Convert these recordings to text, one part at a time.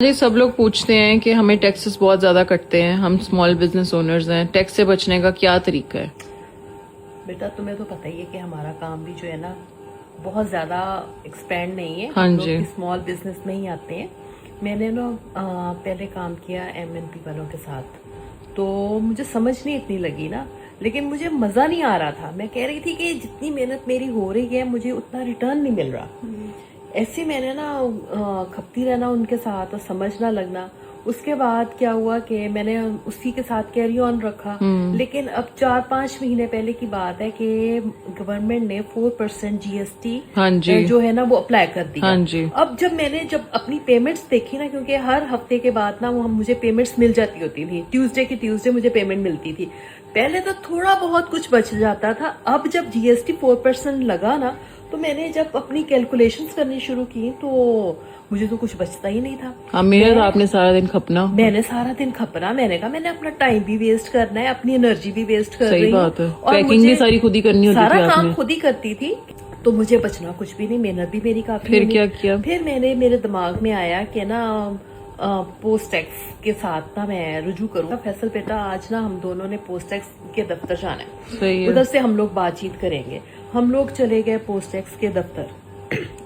جی سب لوگ پوچھتے ہیں کہ ہمیں ٹیکسز بہت زیادہ کٹتے ہیں، ہم اسمال بزنس اونرز ہیں، ٹیکس سے بچنے کا کیا طریقہ ہے؟ بیٹا تمہیں تو پتہ ہی ہے کہ ہمارا کام بھی جو ہے نا بہت زیادہ ایکسپینڈ نہیں ہے، ہاں ہم لوگ جی بھی اسمال بزنس میں ہی آتے ہیں. میں نے نا پہلے کام کیا MNP والوں کے ساتھ، تو مجھے سمجھ نہیں اتنی لگی نا، لیکن مجھے مزہ نہیں آ رہا تھا. میں کہہ رہی تھی کہ جتنی محنت میری ہو رہی ہے مجھے اتنا ریٹرن نہیں مل رہا. ایسے میں نے نا کھپتی رہنا ان کے ساتھ اور سمجھنا لگنا. اس کے بعد کیا ہوا کہ میں نے اسی کے ساتھ کیری آن رکھا. لیکن اب 4-5 مہینے پہلے کی بات ہے کہ گورنمنٹ نے 4% GST ہاں جی جو ہے نا وہ اپلائی کر دیا. ہاں جی اب جب میں نے اپنی پیمنٹس دیکھی نا، کیونکہ ہر ہفتے کے بعد نا وہ مجھے پیمنٹس مل جاتی ہوتی تھی، ٹیوزڈے مجھے پیمنٹ ملتی تھی. پہلے تو تھوڑا بہت کچھ بچ جاتا تھا، اب جب GST 4% لگا نا تو میں نے جب اپنی کیلکولیشنز کرنی شروع کی تو مجھے تو کچھ بچتا ہی نہیں تھا. آپ نے سارا دن کھپنا. میں نے سارا دن کھپنا. میں نے کہا میں نے اپنا ٹائم بھی ویسٹ کرنا ہے، اپنی انرجی بھی ویسٹ کر صحیح رہی ہوں، بات ہے، اور پیکنگ بھی ساری خود ہی کرنی ہوتی تھی. سارا آپ کام نے خود ہی کرتی تھی، تو مجھے بچنا کچھ بھی نہیں، محنت بھی میری کافی پھر ہونی. کیا کیا؟ پھر میرے دماغ میں آیا کہ نا پوسٹ ٹیکس کے ساتھ نا میں رجوع کروں. فیصل بیٹا آج نا ہم دونوں نے پوسٹ ٹیکس کے دفتر جانا ہے، صحیح ہے. ادھر سے ہم لوگ بات چیت کریں گے. ہم لوگ چلے گئے پوسٹ ٹیکس کے دفتر.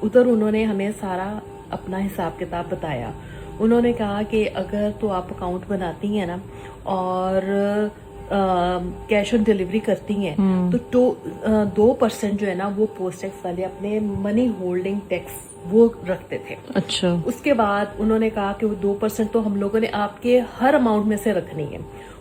ادھر انہوں نے ہمیں سارا اپنا حساب کتاب بتایا. انہوں نے کہا کہ اگر تو آپ اکاؤنٹ بناتی ہیں نا اور کیش آن ڈیلیوری کرتی ہیں تو 2% جو ہے نا وہ پوسٹ ٹیکس والے اپنے منی ہولڈنگ ٹیکس وہ رکھتے تھے. اچھا. اس کے بعد انہوں نے کہا کہ وہ 2% تو ہم لوگوں نے آپ کے ہر اماؤنٹ میں سے رکھنی ہے.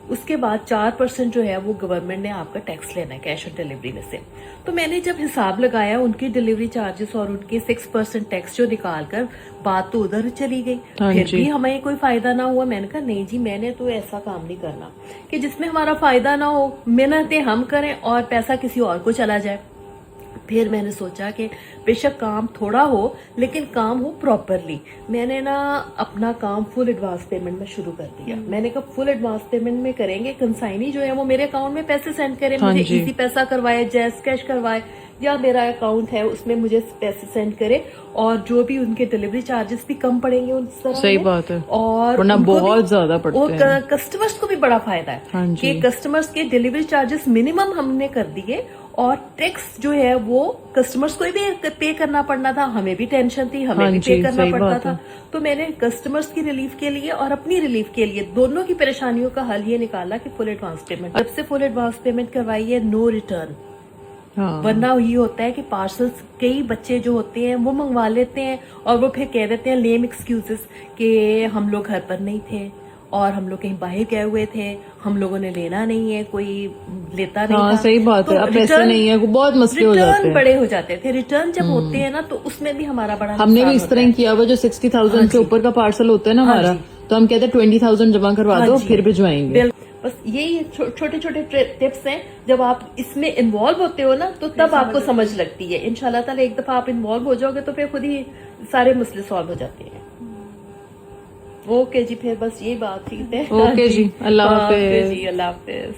اس کے بعد 4% جو ہے وہ گورنمنٹ نے آپ کا ٹیکس لینا ہے کیش آن ڈیلیوری میں سے. تو میں نے جب حساب لگایا ان کی ڈیلیوری چارجز اور ان کے 6% ٹیکس جو نکال کر بات تو ادھر چلی گئی. پھر بھی ہمیں کوئی فائدہ نہ ہوا. میں نے کہا نہیں جی میں نے تو ایسا کام نہیں کرنا کہ جس میں ہمارا فائدہ نہ ہو، محنتیں ہم کریں اور پیسہ کسی اور کو چلا جائے. پھر میں نے سوچا کہ بے شک کام تھوڑا ہو لیکن کام ہو پراپرلی. میں نے نا اپنا کام فل ایڈوانس پیمنٹ میں شروع کر دیا. میں نے کہا فل ایڈوانس پیمنٹ میں کریں گے، کنسائنی جو ہے وہ میرے اکاؤنٹ میں پیسے سینڈ کرے، مجھے ایزی پیسہ کروائے، جیز کیش کروائے، یا میرا اکاؤنٹ ہے اس میں مجھے پیسے سینڈ کرے، اور جو بھی ان کے ڈیلیوری چارجز بھی کم پڑیں گے اس طرح. صحیح بات ہے، اور بہت زیادہ پڑتے ہیں. کسٹمرز کو بھی بڑا فائدہ ہے کہ کسٹمرز کے ڈیلیوری چارجز منیمم ہم نے کر دیے، اور ٹیکس جو ہے وہ کسٹمرز کو بھی پے کرنا پڑنا تھا، ہمیں بھی ٹینشن تھی، ہمیں بھی پے کرنا پڑتا تھا. تو میں نے کسٹمرز کی ریلیف کے لیے اور اپنی ریلیف کے لیے دونوں کی پریشانیوں کا حل یہ نکالا کہ فل ایڈوانس پیمنٹ. جب سے فل ایڈوانس پیمنٹ کروائی ہے نو ریٹرن. ورنہ یہ ہوتا ہے کہ پارسلز کئی بچے جو ہوتے ہیں وہ منگوا لیتے ہیں اور وہ پھر کہہ دیتے ہیں لیم ایکسکیوزز کہ ہم لوگ گھر پر نہیں تھے اور ہم لوگ کہیں باہر گئے ہوئے تھے، ہم لوگوں نے لینا نہیں ہے، کوئی لیتا نہیں تھا. صحیح بات ہے، اب پیسے نہیں ہے، بہت مسئلے ہو جاتے ہیں. ریٹرن بڑے ہو جاتے تھے. ریٹرن جب ہوتے ہیں نا تو اس میں بھی ہمارا بڑا ہم نے بھی اس طرح کیا ہوا. جو 60,000 سے اوپر کا پارسل ہوتا ہے نا ہمارا، تو ہم کہتے ہیں 20,000 جمع کروا دو پھر بھجوائیں گے. بس یہی چھوٹے چھوٹے ٹپس ہیں. جب آپ اس میں انوالو ہوتے ہو نا تو تب آپ کو سمجھ لگتی ہے. انشاءاللہ تعالی ایک دفعہ آپ انوالو ہو جاؤ گے تو پھر خود ہی سارے مسئلے سالو ہو جاتے ہیں. اوکے جی، پھر بس یہی بات تھی. اوکے جی، اللہ حافظ. جی اللہ حافظ.